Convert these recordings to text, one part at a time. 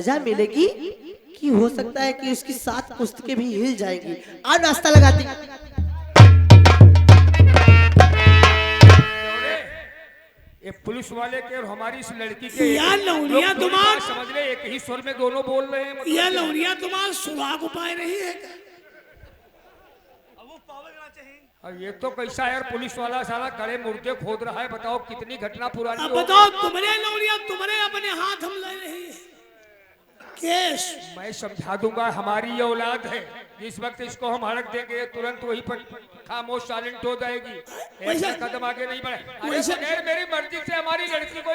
सजा मिलेगी कि हो सकता है कि उसकी 7 पुस्तकें भी हिल जाएंगी। आ नाश्ता लगाती। ये पुलिस वाले के और हमारी इस लड़की के यार लौड़िया तुम्हार समझ ले, एक ही स्वर में दोनों बोल रहे हैं। यह लौड़िया तुम्हार सुराग उपाय नहीं है क्या? और ये तो कैसा यार, पुलिस वाला साला कड़े मुर्दे खोद रहा है। बताओ कितनी घटना पुरानी अब बताओ तुम्हारे लौड़िया तुम्हारे अपने हाथ हम ले रही है केस। मैं समझा दूंगा, हमारी ये औलाद है। जिस वक्त इसको हम हड़क देंगे तुरंत वही पर खामोश साइलेंट हो जाएगी। ऐसा कदम आगे नहीं बढ़े। बगैर मेरी मर्जी से हमारी लड़की को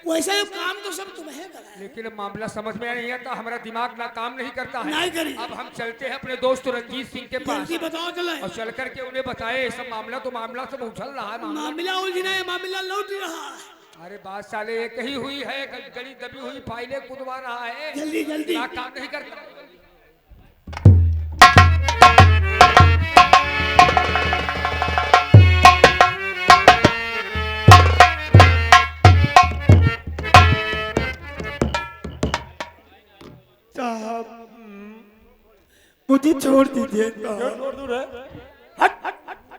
वैसा काम तो सब तुम्हें करा है। लेकिन मामला समझ में नहीं आता, हमारा दिमाग ना काम नहीं करता है। नहीं करी। अब हम चलते हैं अपने दोस्त रंजीत सिंह के पास, बताओ चले और चल करके उन्हें बताए सब मामला। तो मामला सब उछल रहा है। मामला उलझना है, मामला लौट रहा है। अरे बात साले एक ही हुई है, गली दबी हुई फाइलें कुदवा रहा है। जल्दी जल्दी काम नहीं करता। मुझे छोड़ दीजिए। छोड़ दूर है। हट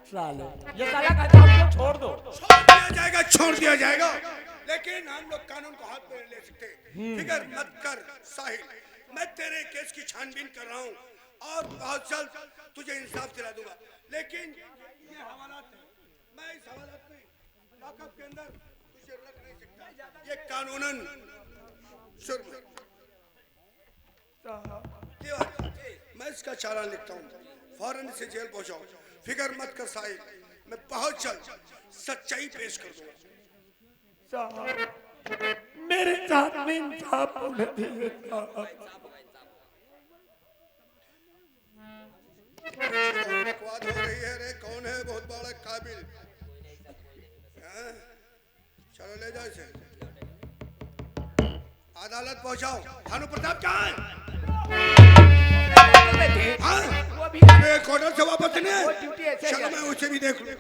साले, ये साला कहता है हमको छोड़ दो। छोड़ दिया जाएगा, लेकिन हम लोग कानून को हाथ में ले सकते। फिक्र मत कर साहिल, मैं तेरे केस की छानबीन कर रहा हूँ और बहुत जल्द तुझे इंसाफ दिला दूंगा। लेकिन ये हवालात है, मैं इस हवालात में लॉकअप के अंदर तुझे रख नहीं सकता। ये कानूनन जुर्म है। मैं इसका चालान लिखता हूँ, फौरन इसे जेल पहुंचाओ। फिक्र मत कर साहिल, मैं बहुत जल्द सच्चाई पेश कर दूंगा। मेरे साथ में इंसाफ होना चाहिए। बकवास हो रही है रे, कौन है बहुत बड़ा काबिल? चलो ले जाओ इसे, अदालत पहुंचाओ। भानु प्रताप कहाँ है? कोर्ट से वापस नहीं? चलो मैं उसे भी देख लूं।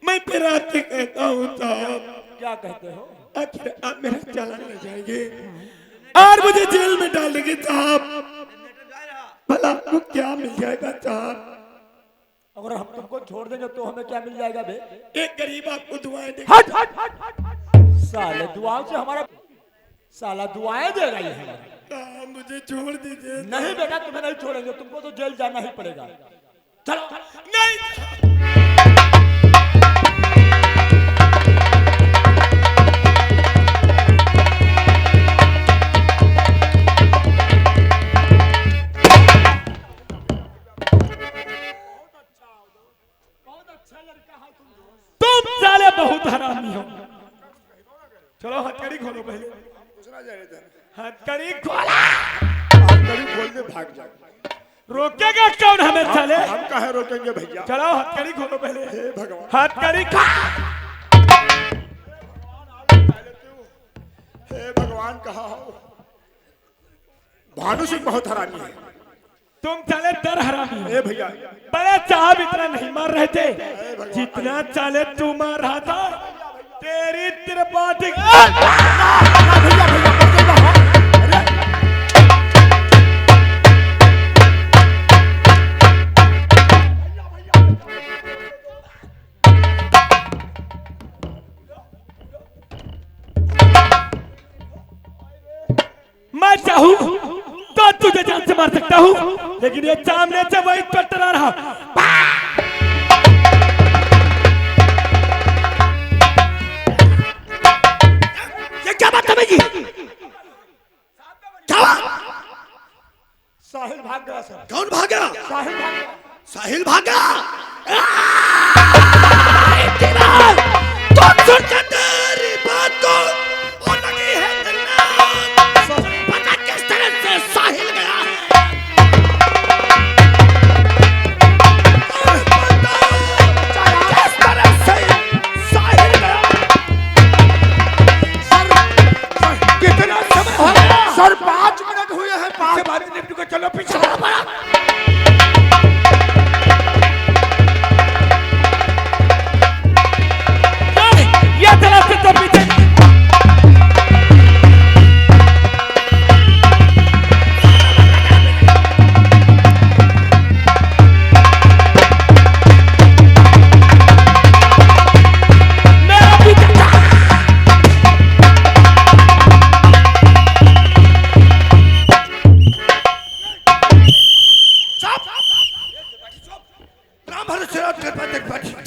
मैं फिर आपसे कहता हूँ साहब। क्या कहते हो? आखिर आप मेरा चालान ले जाएंगे और मुझे जेल में डाल देंगे साहब। भला आपको क्या मिल जाएगा साहब? अगर हम तुमको छोड़ देंगे तो हमें क्या मिल जाएगा बे? एक गरीब आपको दुआएं देगा। हट हट हट हट। साले दुआओं से हमारा साला दुआएं देगा ये हमारा। मुझे छोड़ दीजिए। नहीं बेटा, तुम्हें नहीं छोड़ेंगे, तुमको तो जेल जाना ही पड़ेगा। चलो। नहीं। तुम साले बहुत हरामी हो। चलो हथकड़ी खोलो पहले। हथकड़ी खोला। हथकड़ी खोल के भाग जाओ। रोकेगा कौन हमें साले? हम कहाँ रोकेंगे भैया? चलो हथकड़ी खोलो पहले। हे भगवान, हथकड़ी हे भगवान कहाँ हो? भानु सिंह बहुत हरामी है। तुम चले दर हरामी हो। ए भैया, बड़े साहब इतना नहीं मार रहे थे जितना चाले तू मार रहा था। तेरी त्रिपाठी मैं चाहूं तो तुझे जान से मार सकता हूं, लेकिन ये सामने से वही टटरा रहा। ये क्या बात है जी? साहिल भाग गया सर। कौन भागा? साहिल भाग गया। साहिल भागा। तुम सुनते तेरी बात को वो लगी है दिल में। पता किस तरह से साहिल गया है। किस तरह से साहिल गया। सर कितना समय हो गया? सर 5 मिनट हुए हैं। 5 बाद में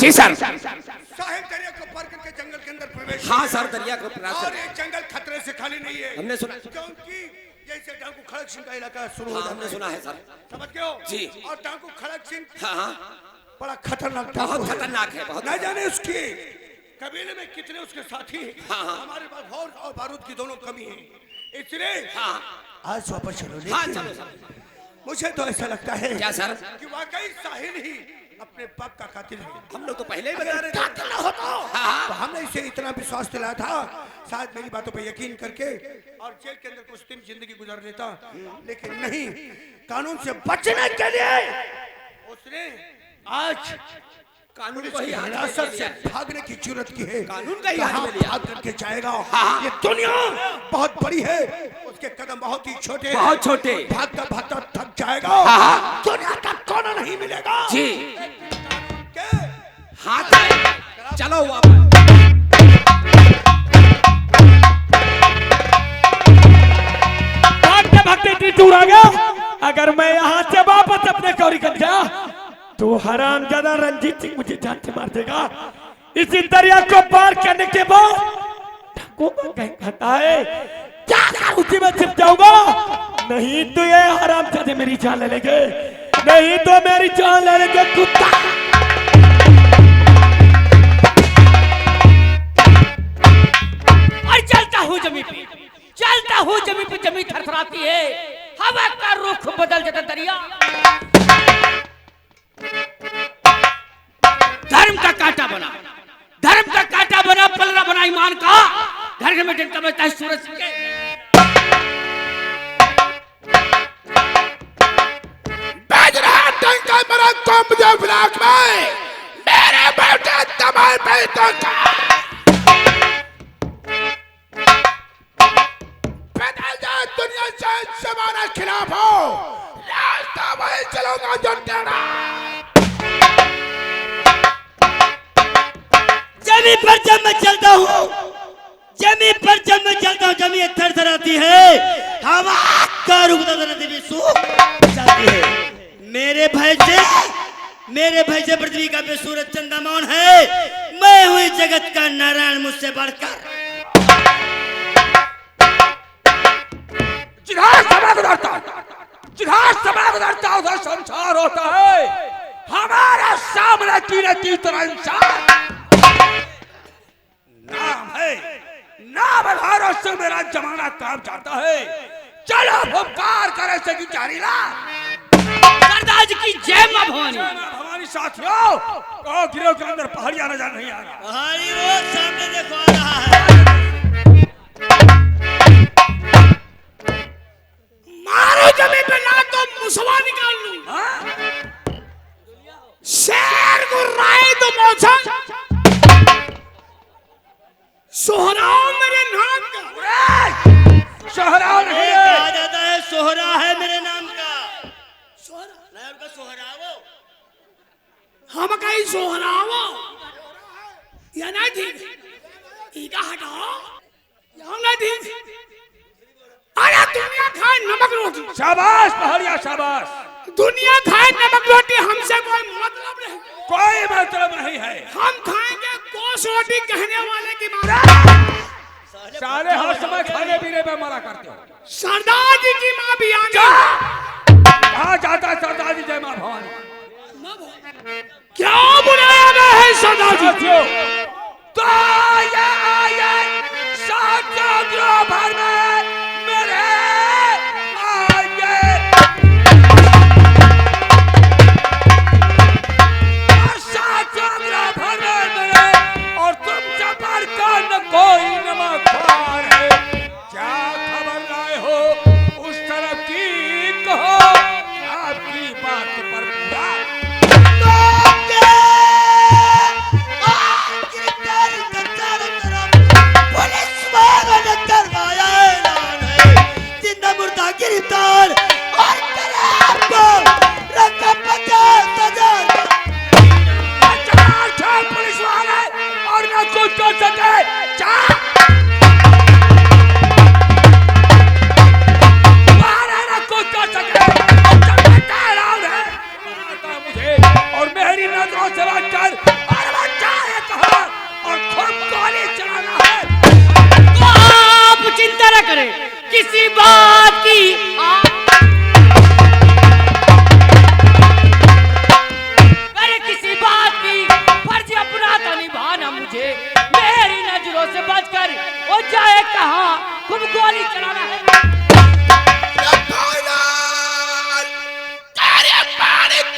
जी सर। साहिल दरिया को पार करके जंगल के अंदर प्रवेश हाँ किया। सर, दरिया को प्रयास और कर। ये जंगल खतरे से खाली नहीं है। हमने सुना। क्योंकि जैसे डाकू खड़क सिंह का इलाका शुरू हो हाँ, जाता हमने सुना है सर। समझ गए हो? जी। और डाकू खड़क सिंह हाँ हाँ, बड़ा खतरनाक बहुत डाकू है। खतरनाक है, बहुत न जाने उसकी कबीले में कितने उसके साथी हैं। हाँ, हाँ। हमारे पास हौर और बारूद की दोनों कमी है, इसलिए हाँ आज वापस चलो। हाँ, लेकिन चलो सर। मुझे तो ऐसा लगता है क्या सर? कि वाकई साहिल ही अपने बाप का कातिल है। हम लोग तो पहले ही बता रहे थे। कातिल न होता तो हमने इसे इतना विश्वास दिलाया था, शायद मेरी बातों पे यकीन करके और जेल के अंदर कुछ दिन जिंदगी गुजार लेता, लेकिन नहीं, कानून से बचने के लिए उसने आज कानून पुलिस को की ही हाथ में हिरासत ले से लिया। भागने की जरूरत की है। कानून का ही हाथ कहाँ में लिया। भाग करके जाएगा? हाँ। ये दुनिया बहुत बड़ी है, उसके कदम बहुत ही छोटे हैं। बहुत छोटे। भागता भागता थक जाएगा। हाँ। दुनिया का कोना नहीं मिलेगा। जी। क्या? हाथ में। चलो वापस। भागते भागते इतनी दूर आ गया। अगर मैं यहाँ से वापस अपने कौरीगंज गया तो हरामजादा रंजीत सिंह मुझे जान से मार देगा। इसी दरिया को पार करने के बाद डाकू का गैंग आता है, क्या उसी में छिप जाऊंगा। नहीं तो ये हरामजादे मेरी जान ले लेंगे, नहीं तो मेरी जान ले लेंगे कुत्ता। और चलता हूँ जमीन पे, चलता हूँ जमीन पे, जमीन थरथराती है, हवा का रुख बदल जाता दरिया। धर्म का कांटा बना, धर्म का कांटा बना, पलड़ा बना ईमान का, घर घर में डंका बजता है सूरज के। बज रहा डंका मेरा कम जो ब्लॉक में, मेरे बेटे तमाम बेटों का बदल जाए दुनिया से जमाना खिलाफ हो, रास्ता वही चलूंगा जो तेरा। जमीन पर जब मैं चलता हूँ, जमीन पर जब मैं चलता हूँ, जमीन थरथराती है, हवा का रुख बदलती भी सूख जाती है। मेरे भय से पृथ्वी का बेसूरत चंदा मौन है। मैं हुई जगत का नारायण, मुझसे बढ़कर। जिधर समय गुजरता, जिधर समय गुजरता उधर संसार होता है। हमारे सामने कीड़े की तरह इंसान नाम है, नाम भारत से मेरा जमाना काम जाता है। चलो फुफकार करे से जारी ला। सरदार जी की जय मां भवानी। हमारी साथियों को गिरोह के अंदर पहाड़िया नजर नहीं आ रहा। पहाड़ी वो सामने देखो आ रहा है। मारो जमीन पे, ना तो मुसवा निकाल लूं। शेर को राय दो मौसम, सोहराओ मेरे नाम का। शहरा नहीं एक है। कहा जाता है सोहरा है मेरे नाम का। नाम का सोहरावो। हम कहीं सोहराओ या नहीं ठीक, इधर हटाओ, यहाँ नहीं ठीक। अरे दुनिया खाए नमक रोटी, शाबाश पहाड़िया शाबाश। दुनिया खाए नमक रोटी, हमसे कोई मतलब नहीं। कोई मतलब नहीं है। हम खाएंगे कोस रोटी कहने वाले की मां। साले हर समय खाने पीने पे मना करते हो। सरदार जी की मां भी आनी। कहाँ जाता है सरदार जी जय मां भवानी? क्या बुलाया गया है सरदार जी? साथियों, तो ये साथियों गिरोह भर में मेरे आइए। और साथियों गिरोह भर में मेरे, और तुमसे बढ़कर न कोई नमकबार है। क्या खबर लाए हो उस तरफ की, कहो आपकी बात पर पूरा। आखिर तेरी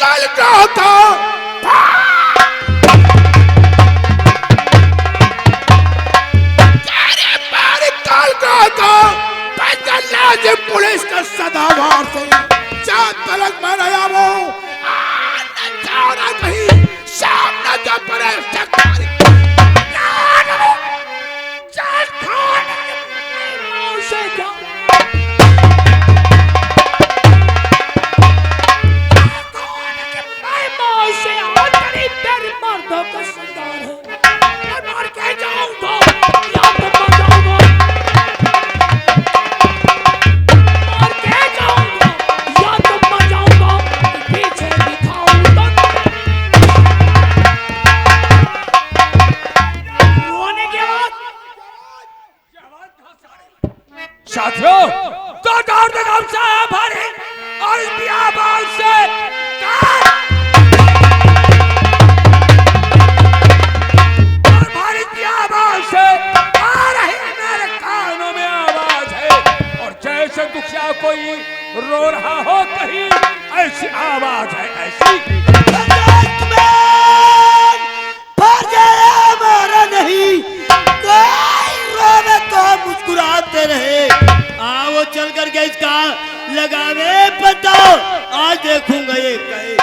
कल ग्रह को तेरे मारे कल ग्रह को बदलना जो पुलिस का सदावार से चार तलक में रहा वो न जाना कहीं सामने जो पड़े सरकारी चार खान से क्या साथियों तो दौड़ दे गामसा है भारी और इस बियाबान से और भारी बियाबान से आ रही मेरे कानों में आवाज है और जैसे दुखिया कोई रो रहा हो कहीं ऐसी आवाज है ऐसी नहीं कोई रोवे तो मुस्कुराते रहे। आओ चल करके इसका लगावे पता आज देखूंगा ये कहे।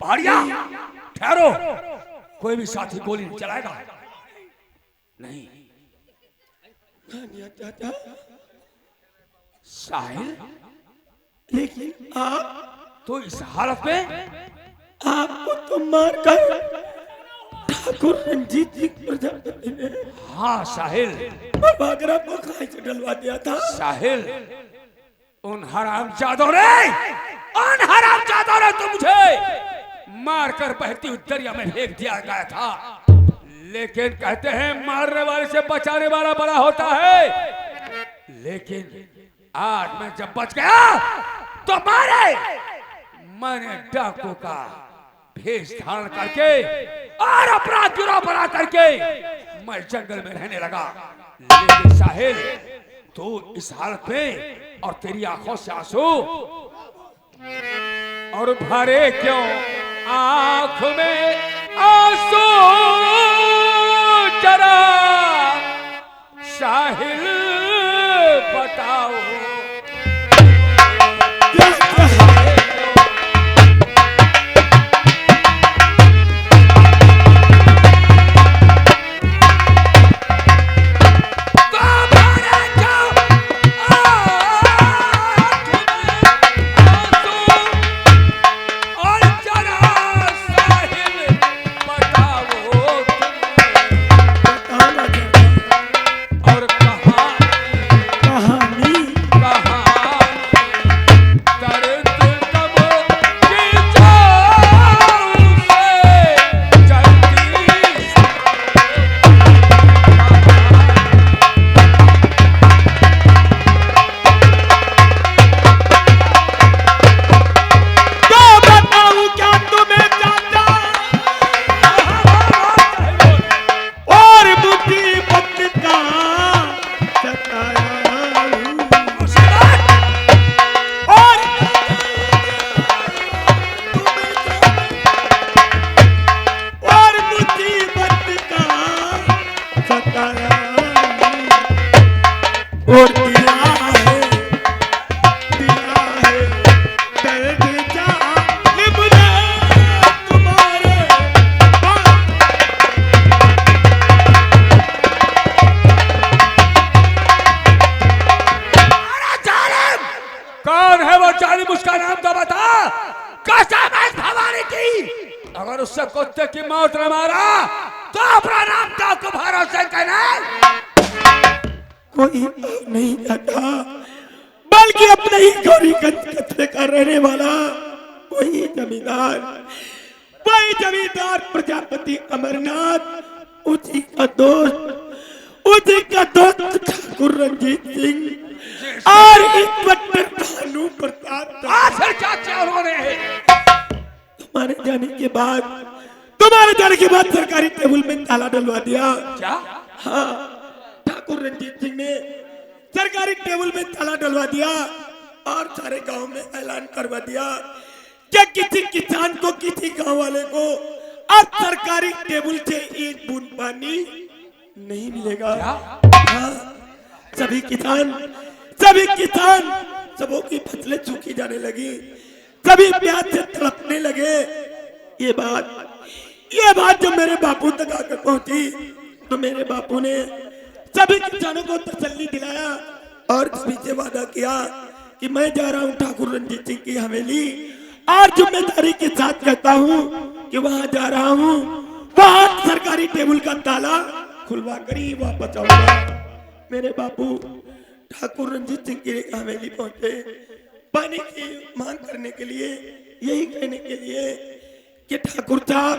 पहाड़िया ठहरो कोई भी साथी गोली नहीं चलाएगा नहीं साहिल लेकिन आप तो इस हालत में आपको तो मारकर ठाकुर रंजीत सिंह प्रजापति ने हाँ साहिल बागरा को खाई से डलवा दिया था। साहिल उन हरामजादों ने तो मुझे मारकर बहती हुई दरिया में फेंक दिया गया था लेकिन कहते हैं मारने वाले से बचाने वाला बड़ा होता है लेकिन आज मैं जब बच गया तो मैंने डाकू का भेष धारण करके और अपराध गिरोह बना करके मैं जंगल में रहने लगा लेकिन साहिल तू इस हालत में और तेरी आंखों से आंसू और भरे क्यों आंख में आंसू जरा साहिल बताओ अगर उससे कुत्ते की मौत न मारा तो अपना नाम डाकू भरोसे कहना कोई नहीं जाता बल्कि अपने ही गौरीगंज कस्बे का रहने वाला वही जमींदार प्रजापति अमरनाथ उसी का दोस्त ठाकुर रंजीत सिंह और इंस्पेक्टर भानु प्रताप। आखिर क्या किया उन्होंने? तुम्हारे जाने के बाद सरकारी टेबल में ताला डलवा दिया। क्या? हाँ, ठाकुर रंजीत सिंह ने सरकारी टेबल में ताला डलवा दिया और सारे गांव में ऐलान करवा दिया कि किसी किसान को, किसी गांव वाले को अब सरकारी टेबल से एक बूंद पानी नहीं मिलेगा। हाँ, सभी किसान सबों की फसलें सूखी जाने लगी, सभी प्यास से तड़पने लगे। ये बात जब मेरे बापू तक आकर पहुंची तो मेरे बापू ने सभी किसानों को तसल्ली दिलाया और सभी से वादा किया कि मैं जा रहा हूं ठाकुर रंजीत सिंह की हवेली और जिम्मेदारी के साथ कहता हूं कि वहां जा रहा हूं, वहां सरकारी टेबल का ताला खुलवा कर ही वापस आऊंगा। मेरे बापू ठाकुर रंजीत सिंह की हवेली पहुंचे पानी की मांग करने के लिए, यही कहने के लिए कि ठाकुर साहब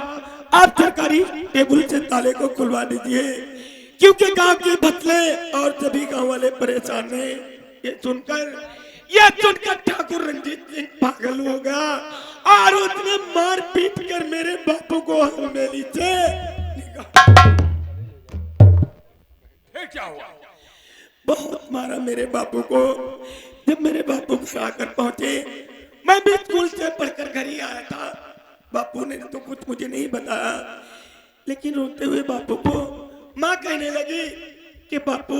आप सरकारी टेबल से ताले को खुलवा दीजिए, क्योंकि गांव के फसलें और सभी गांव वाले परेशान हैं। ये सुनकर ठाकुर रंजीत सिंह पागल हो गया और उसने मार पीट कर मेरे बापू को हवेली से फिर क्या हुआ? बहुत मारा मेरे बापू को। जब मेरे बापू घर आकर पहुंचे, मैं भी स्कूल से पढ़कर घर ही आया था। बापू ने तो कुछ मुझे नहीं बताया, लेकिन रोते हुए बापू को माँ कहने लगी कि बापू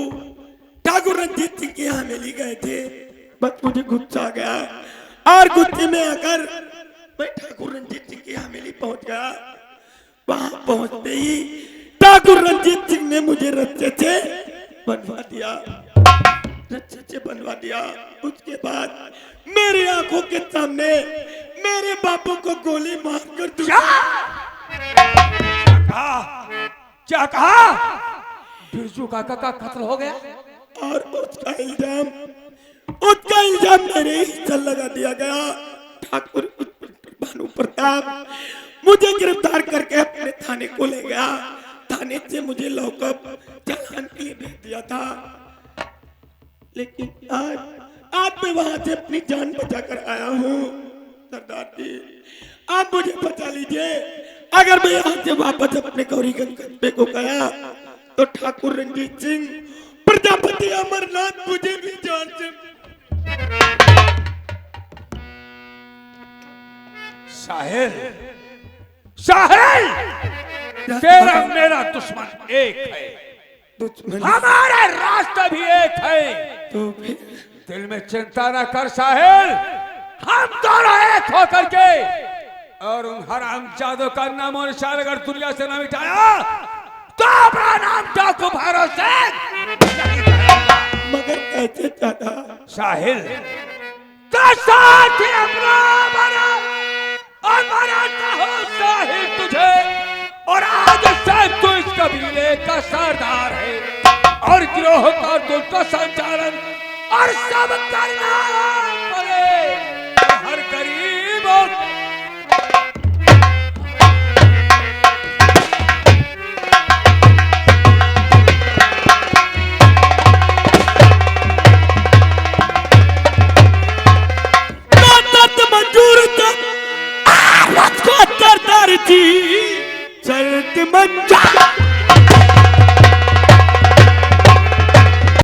ठाकुर रंजीत सिंह की हवेली गए थे। बस मुझे गुस्सा आ गया और गुस्से में आकर मैं ठाकुर रंजीत सिंह की हवेली पहुंच गया। वहां पहुंचते ही ठाकुर रंजीत सिंह ने मुझे रस्से से बनवा दिया। उसके बाद मेरी आंखों के सामने मेरे बापू को गोली मारकर क्या कहा? बिरजू काका का कत्ल हो गया और उसका इल्जाम मेरे ही सर लगा दिया गया। ठाकुर भानु प्रताप मुझे गिरफ्तार करके अपने थाने को ले गया। थाने से मुझे लॉकअप चालान के लिए भेज दिया था, लेकिन आज मैं वहां से अपनी जान बचा कर आया हूँ। सरदार जी, आप मुझे बचा लीजिए। अगर मैं यहाँ से वापस अपने गौरीगंज कस्बे को गया तो ठाकुर रंजीत सिंह, प्रजापति अमरनाथ मुझे भी जान से। साहिल, तेरा मेरा दुश्मन एक है, हमारा रास्ता भी एक है। तो दिल में चिंता न कर साहिल, हम दोनों एक होकर के और उन हरामजादों का नामो निशान अगर दुनिया से न मिटाया तो अपना नाम डाकू भरोसे मगर कैसे चाहता साहिल, तो साथ ही अपना बनाता हो साहिल तुझे, और आज से तू इस कबीले का सरदार है और गिरोह का तुझको संचालन और सब करना पड़े। हर गरीब मंजूर शर्त मंजूर